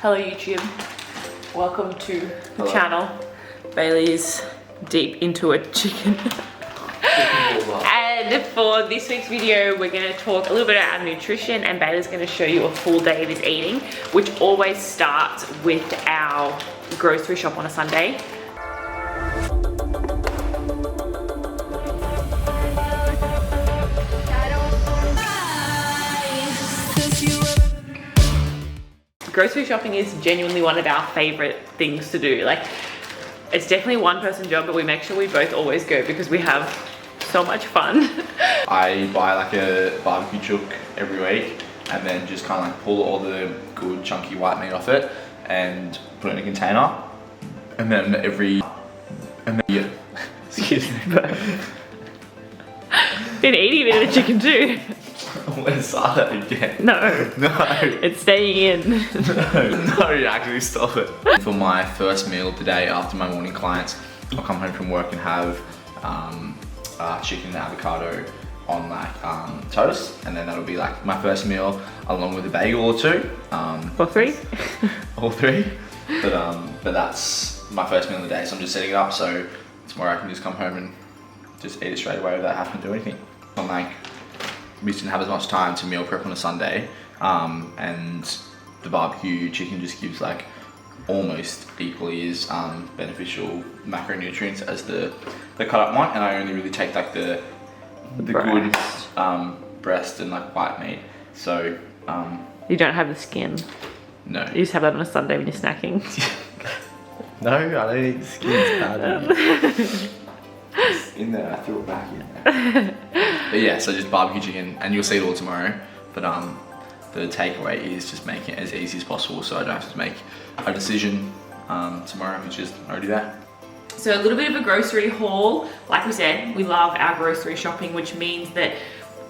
Hello YouTube, welcome to the channel. Bailey's deep into a chicken. And for this week's video, we're going to talk a little bit about our nutrition, and Bailey's going to show you a full day of his eating, which always starts with our grocery shop on a Sunday. Grocery shopping is genuinely one of our favorite things to do. Like, it's definitely a one-person job, but we make sure we both always go because we have so much fun. I buy like a barbecue chook every week and then just kind of like pull all the good chunky white meat off it and put it in a container. And then yeah. Excuse me, but been eating a bit of the chicken too. Let's start that again. No. It's staying in. No, actually stop it. For my first meal of the day after my morning clients, I'll come home from work and have chicken and avocado on like toast, and then that'll be like my first meal along with a bagel or two. Or three. All three. But that's my first meal of the day, so I'm just setting it up so tomorrow I can just come home and just eat it straight away without having to do anything. I'm like, we didn't have as much time to meal prep on a Sunday, and the barbecue chicken just gives like almost equally as beneficial macronutrients as the cut up one, and I only really take like the good breast and like white meat. So you don't have the skin. No. You just have that on a Sunday when you're snacking. No, I don't eat the skin. It's bad. It's in there, I threw it back in there. But yeah, so just barbecue chicken, and you'll see it all tomorrow. But the takeaway is just making it as easy as possible so I don't have to make a decision tomorrow, which is already there. So a little bit of a grocery haul. Like we said, we love our grocery shopping, which means that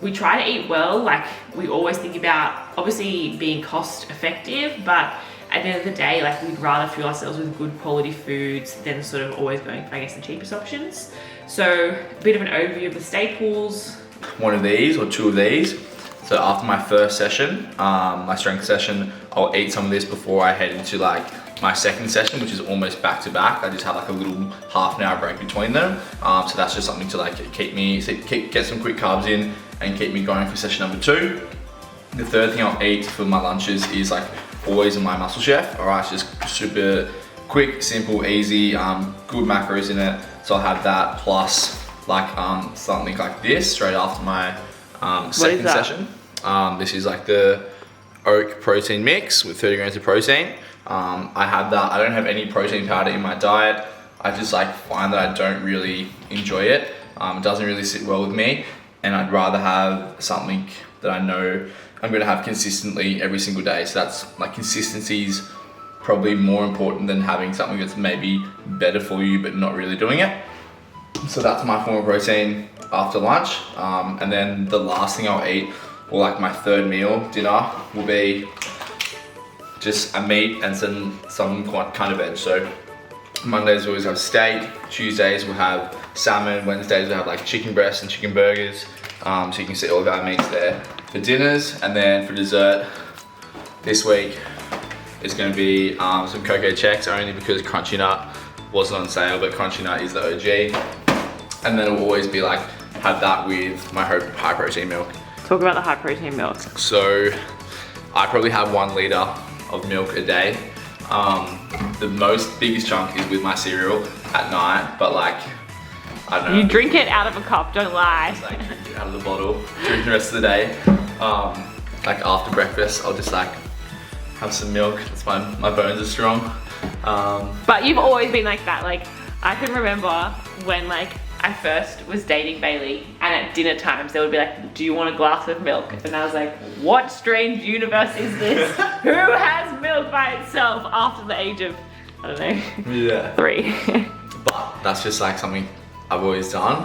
we try to eat well. Like, we always think about obviously being cost effective, but at the end of the day, like, we'd rather fuel ourselves with good quality foods than sort of always going for, I guess, the cheapest options. So a bit of an overview of the staples. One of these or two of these. So after my first session, my strength session, I'll eat some of this before I head into like my second session, which is almost back to back. I just have like a little half an hour break between them. So that's just something to like get some quick carbs in and keep me going for session number 2. The third thing I'll eat for my lunches is like always in my Muscle Chef. All right, it's just super quick, simple, easy, good macros in it. So I'll have that plus like something like this straight after my second session. This is like the oat protein mix with 30 grams of protein. I have that. I don't have any protein powder in my diet. I just like find that I don't really enjoy it. It doesn't really sit well with me, and I'd rather have something that I know I'm gonna have consistently every single day. So that's like, consistency is probably more important than having something that's maybe better for you but not really doing it. So that's my form of protein after lunch. And then the last thing I'll eat, or like my third meal, dinner, will be just a meat and some kind of veg. So Mondays we always have steak, Tuesdays we'll have salmon, Wednesdays we'll have like chicken breasts and chicken burgers. So you can see all of our meats there for dinners. And then for dessert this week, it's going to be some cocoa checks, only because Crunchy Nut wasn't on sale, but Crunchy Nut is the OG. And then it'll always be like, have that with my high protein milk. Talk about the high protein milk. So I probably have 1 litre of milk a day. The biggest chunk is with my cereal at night, but like, I don't know. You drink it out of a cup, don't lie. Just like drink it out of the bottle, drink the rest of the day. Like after breakfast, I'll just like have some milk. That's my bones are strong. But you've always been like that. Like, I can remember when like I first was dating Bailey, and at dinner times they would be like, do you want a glass of milk? And I was like, what strange universe is this? Who has milk by itself after the age of, I don't know, yeah, 3? But that's just like something I've always done.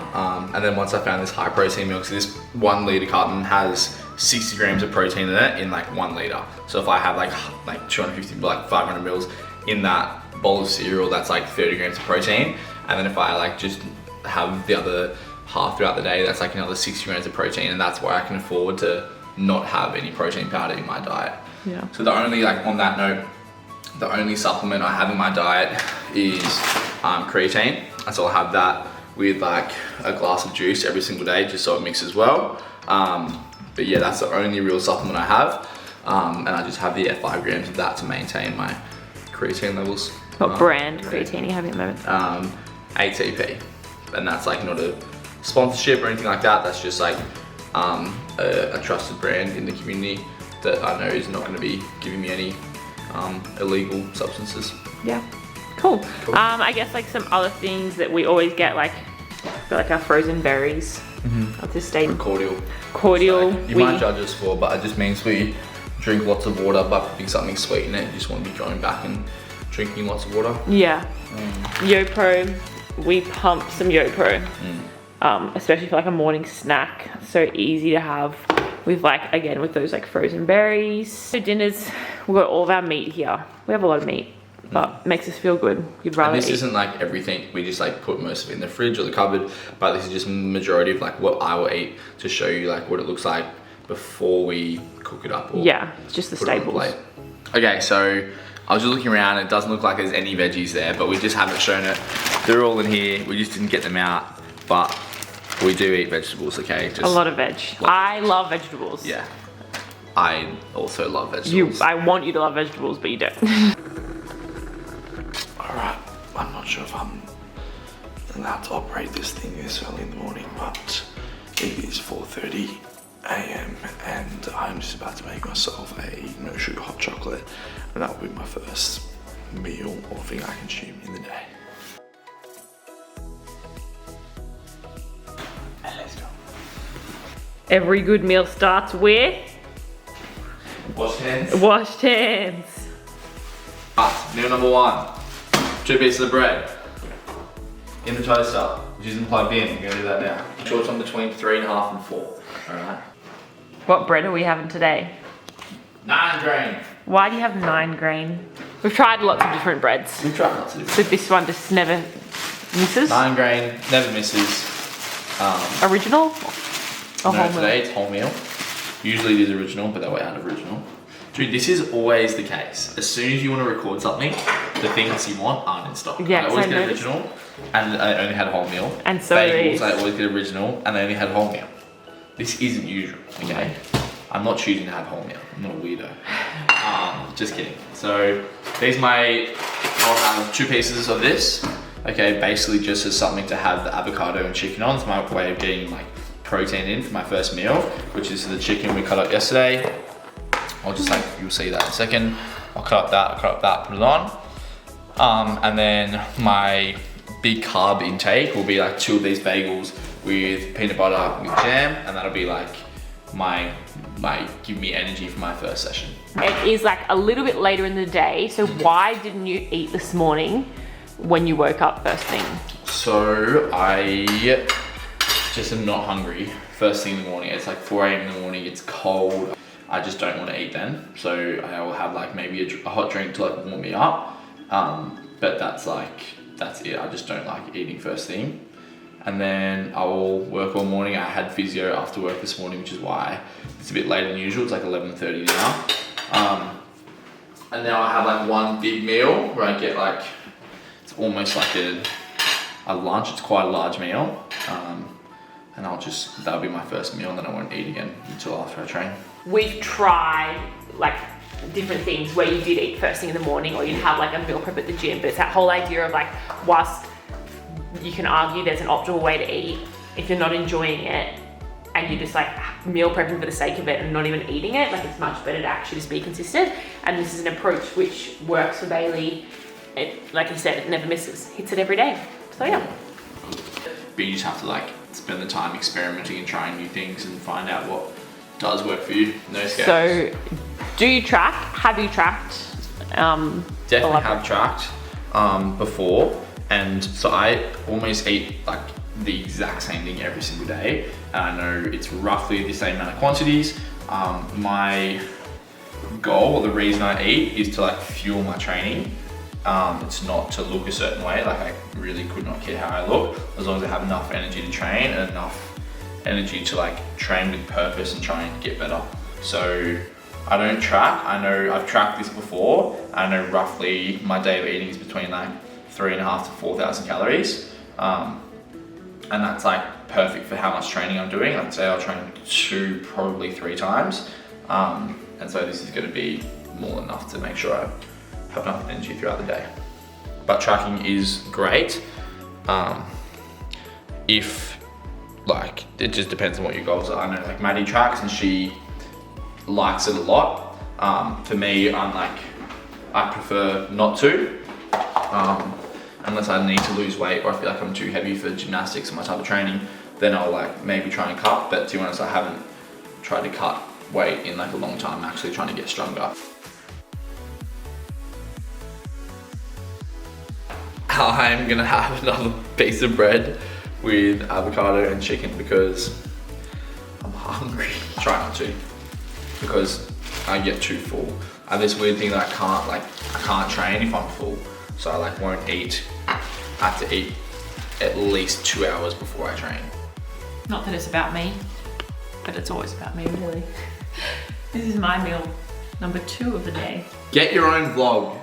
And then once I found this high protein milk, so this 1 litre carton has 60 grams of protein in it in like 1 litre. So if I have like 250, like 500 mils in that bowl of cereal, that's like 30 grams of protein. And then if I like just have the other half throughout the day, that's like another 60 grams of protein, and that's why I can afford to not have any protein powder in my diet. Yeah. So the only, like on that note, The only supplement I have in my diet is creatine. So I'll have that with like a glass of juice every single day, just so it mixes well. But yeah, that's the only real supplement I have. And I just have the 5 grams of that to maintain my creatine levels. What brand creatine you have at the moment? ATP. And that's like not a sponsorship or anything like that. That's just like a trusted brand in the community that I know is not going to be giving me any illegal substances. Yeah, cool. I guess like some other things that we always get, like our frozen berries. At this stage. Cordial. So you might judge us for, but it just means we drink lots of water by putting something sweet in it. You just want to be going back and drinking lots of water. Yeah. YoPro, we pump some YoPro, especially for like a morning snack. So easy to have with like, again, with those like frozen berries. So dinners, we've got all of our meat here. We have a lot of meat, but it makes us feel good. You'd rather and this isn't like everything, we just like put most of it in the fridge or the cupboard, but this is just majority of like what I will eat to show you like what it looks like before we cook it up. Or yeah, it's just the staples. Okay, so I was just looking around, it doesn't look like there's any veggies there, but we just haven't shown it. They're all in here, we just didn't get them out, but we do eat vegetables, okay? Just a lot of veg. I love vegetables. Yeah, I also love vegetables. I want you to love vegetables, but you don't. Alright, I'm not sure if I'm allowed to operate this thing this early in the morning, but it is 4:30 a.m. and I'm just about to make myself a no sugar hot chocolate, and that will be my first meal or thing I consume in the day. And let's go. Every good meal starts with Wash hands. washed hands. Meal number 1, 2 pieces of bread in the toaster, which isn't plugged in. You're gonna do that now. Make sure it's on between 3.5 and 4. Alright. What bread are we having today? 9 grain. Why do you have 9 grain? We've tried lots of different breads, We've tried lots of different. but this one just never misses. 9 grain, never misses. Original? Or No, whole today milk? it's wholemeal. Usually it is original, but they were out of original. Dude, this is always the case. As soon as you want to record something, the things you want aren't in stock. Yeah, I always so get noticed. original, and I only had wholemeal. And so Bagels, these. I always get original, and they only had wholemeal. This isn't usual, okay? I'm not choosing to have wholemeal. I'm not a weirdo. Just kidding. So I'll have 2 pieces of this. Okay, basically just as something to have the avocado and chicken on. It's my way of getting like protein in for my first meal, which is the chicken we cut up yesterday. I'll just like, you'll see that in a second. I'll cut up that, put it on. And then my big carb intake will be like 2 of these bagels with peanut butter with jam, and that'll be like my give me energy for my first session. It is like a little bit later in the day, so why didn't you eat this morning when you woke up first thing? So I just am not hungry first thing in the morning. It's like 4 a.m. in the morning, it's cold. I just don't want to eat then. So I will have like maybe a hot drink to like warm me up. But that's it. I just don't like eating first thing. And then I will work all morning. I had physio after work this morning, which is why it's a bit later than usual. It's like 11:30 now. And now I have like one big meal where I get like, it's almost like a lunch. It's quite a large meal. And that'll be my first meal, and then I won't eat again until after I train. We've tried like different things where you did eat first thing in the morning, or you'd have like a meal prep at the gym, but it's that whole idea of like, whilst you can argue there's an optimal way to eat, if you're not enjoying it and you're just like meal prepping for the sake of it and not even eating it, like it's much better to actually just be consistent. And this is an approach which works for Bailey. It, like you said, it never misses, hits it every day. So yeah. But you just have to like spend the time experimenting and trying new things and find out what does work for you. No scales. So do you track? Have you tracked? Definitely have tracked before. And so I almost eat like the exact same thing every single day. And I know it's roughly the same amount of quantities. My goal, or the reason I eat, is to like fuel my training. It's not to look a certain way. Like I really could not care how I look, as long as I have enough energy to train and enough energy to like train with purpose and try and get better. So I don't track. I know I've tracked this before. I know roughly my day of eating is between like 3,500 to 4,000 calories. And that's like perfect for how much training I'm doing. I'd say I'll train 2, probably 3 times. And so this is gonna be more than enough to make sure I have enough energy throughout the day. But tracking is great. If like, it just depends on what your goals are. I know like Maddie tracks and she likes it a lot. For me, I prefer not to, unless I need to lose weight or I feel like I'm too heavy for gymnastics or my type of training, then I'll like maybe try and cut. But to be honest, I haven't tried to cut weight in like a long time. I'm actually trying to get stronger. I'm gonna have another piece of bread with avocado and chicken because I'm hungry. Try not to, because I get too full. I have this weird thing that I can't train if I'm full. So I like won't eat. I have to eat at least 2 hours before I train. Not that it's about me, but it's always about me really. This is my meal number 2 of the day. Get your own vlog.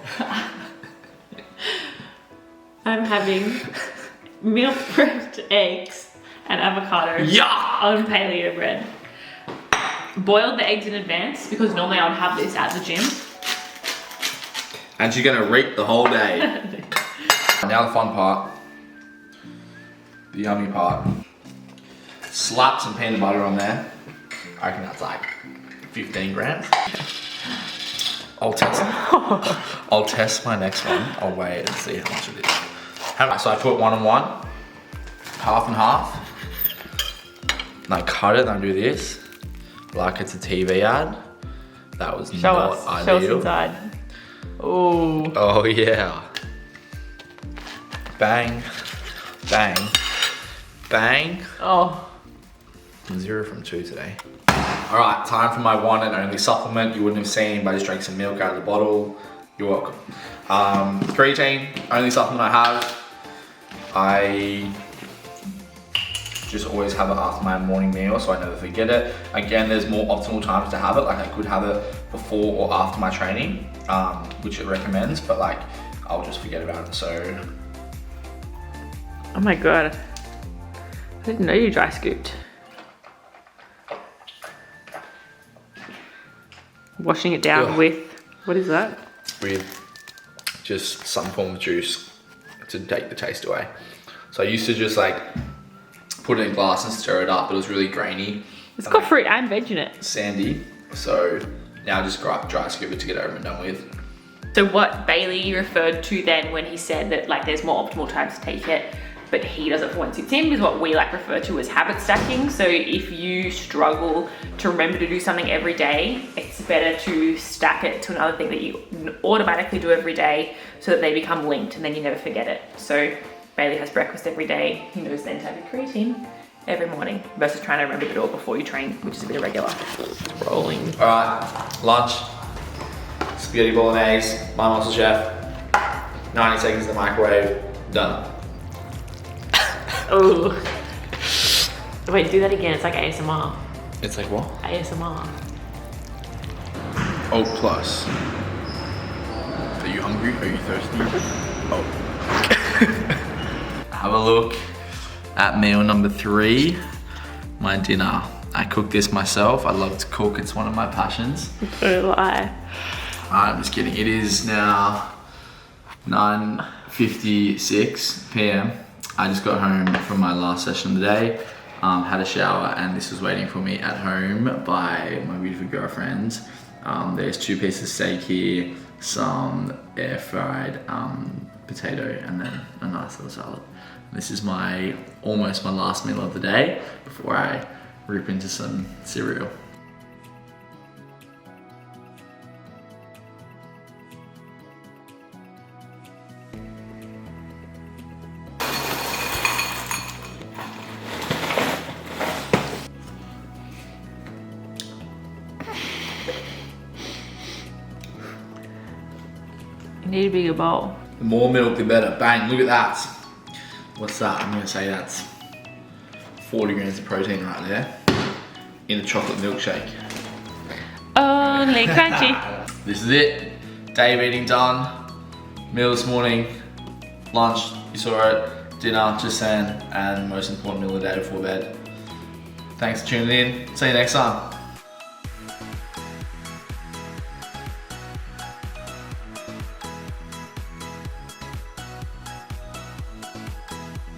I'm having meal prepped eggs and avocado on paleo bread. Boiled the eggs in advance because normally I would have this at the gym. And she's gonna reap the whole day. Now the fun part, the yummy part. Slap some peanut butter on there. I reckon that's like 15 grams. I'll test my next one. I'll weigh it and see how much it is. So I put 1 on 1, half and half. And I cut it and I do this, like it's a TV ad. That was not ideal. Show us inside. Oh. Oh yeah. Bang, bang, bang. Oh. 0 from 2 today. All right, time for my one and only supplement you wouldn't have seen, but I just drank some milk out of the bottle. You're welcome. Creatine, only supplement I have. I just always have it after my morning meal, so I never forget it. Again, there's more optimal times to have it. Like I could have it before or after my training, which it recommends, but like I'll just forget about it. So. Oh my God. I didn't know you dry scooped. Washing it down with, what is that? With just some form of juice to take the taste away. So I used to just like put it in glass and stir it up, but it was really grainy. It's got fruit and veg in it. Sandy. So now I just dry scoop it to get it over and done with. So what Bailey referred to then when he said that like there's more optimal times to take it, but he does it for when it suits him, is what we like refer to as habit stacking. So if you struggle to remember to do something every day, it's better to stack it to another thing that you automatically do every day so that they become linked and then you never forget it. So Bailey has breakfast every day. He knows then to have a creatine every morning versus trying to remember to do it before you train, which is a bit irregular. Rolling. All right, lunch. Spaghetti bolognese, my muscle chef. 90 seconds in the microwave, done. Oh. Wait, do that again. It's like ASMR. It's like what? ASMR. O plus. Are you hungry? Are you thirsty? Oh. Have a look at meal number 3, my dinner. I cook this myself. I love to cook. It's one of my passions. Don't lie. I'm just kidding. It is now 9:56 p.m. I just got home from my last session of the day, had a shower, and this was waiting for me at home by my beautiful girlfriend. There's 2 pieces of steak here, some air fried potato, and then a nice little salad. This is almost my last meal of the day before I rip into some cereal. You need a bigger bowl. The more milk, the better. Bang, look at that. What's that? I'm gonna say that's 40 grams of protein right there in a chocolate milkshake. Only crunchy. This is it. Day of eating done. Meal this morning. Lunch, you saw it. Dinner, just saying. And most important meal of the day before bed. Thanks for tuning in. See you next time.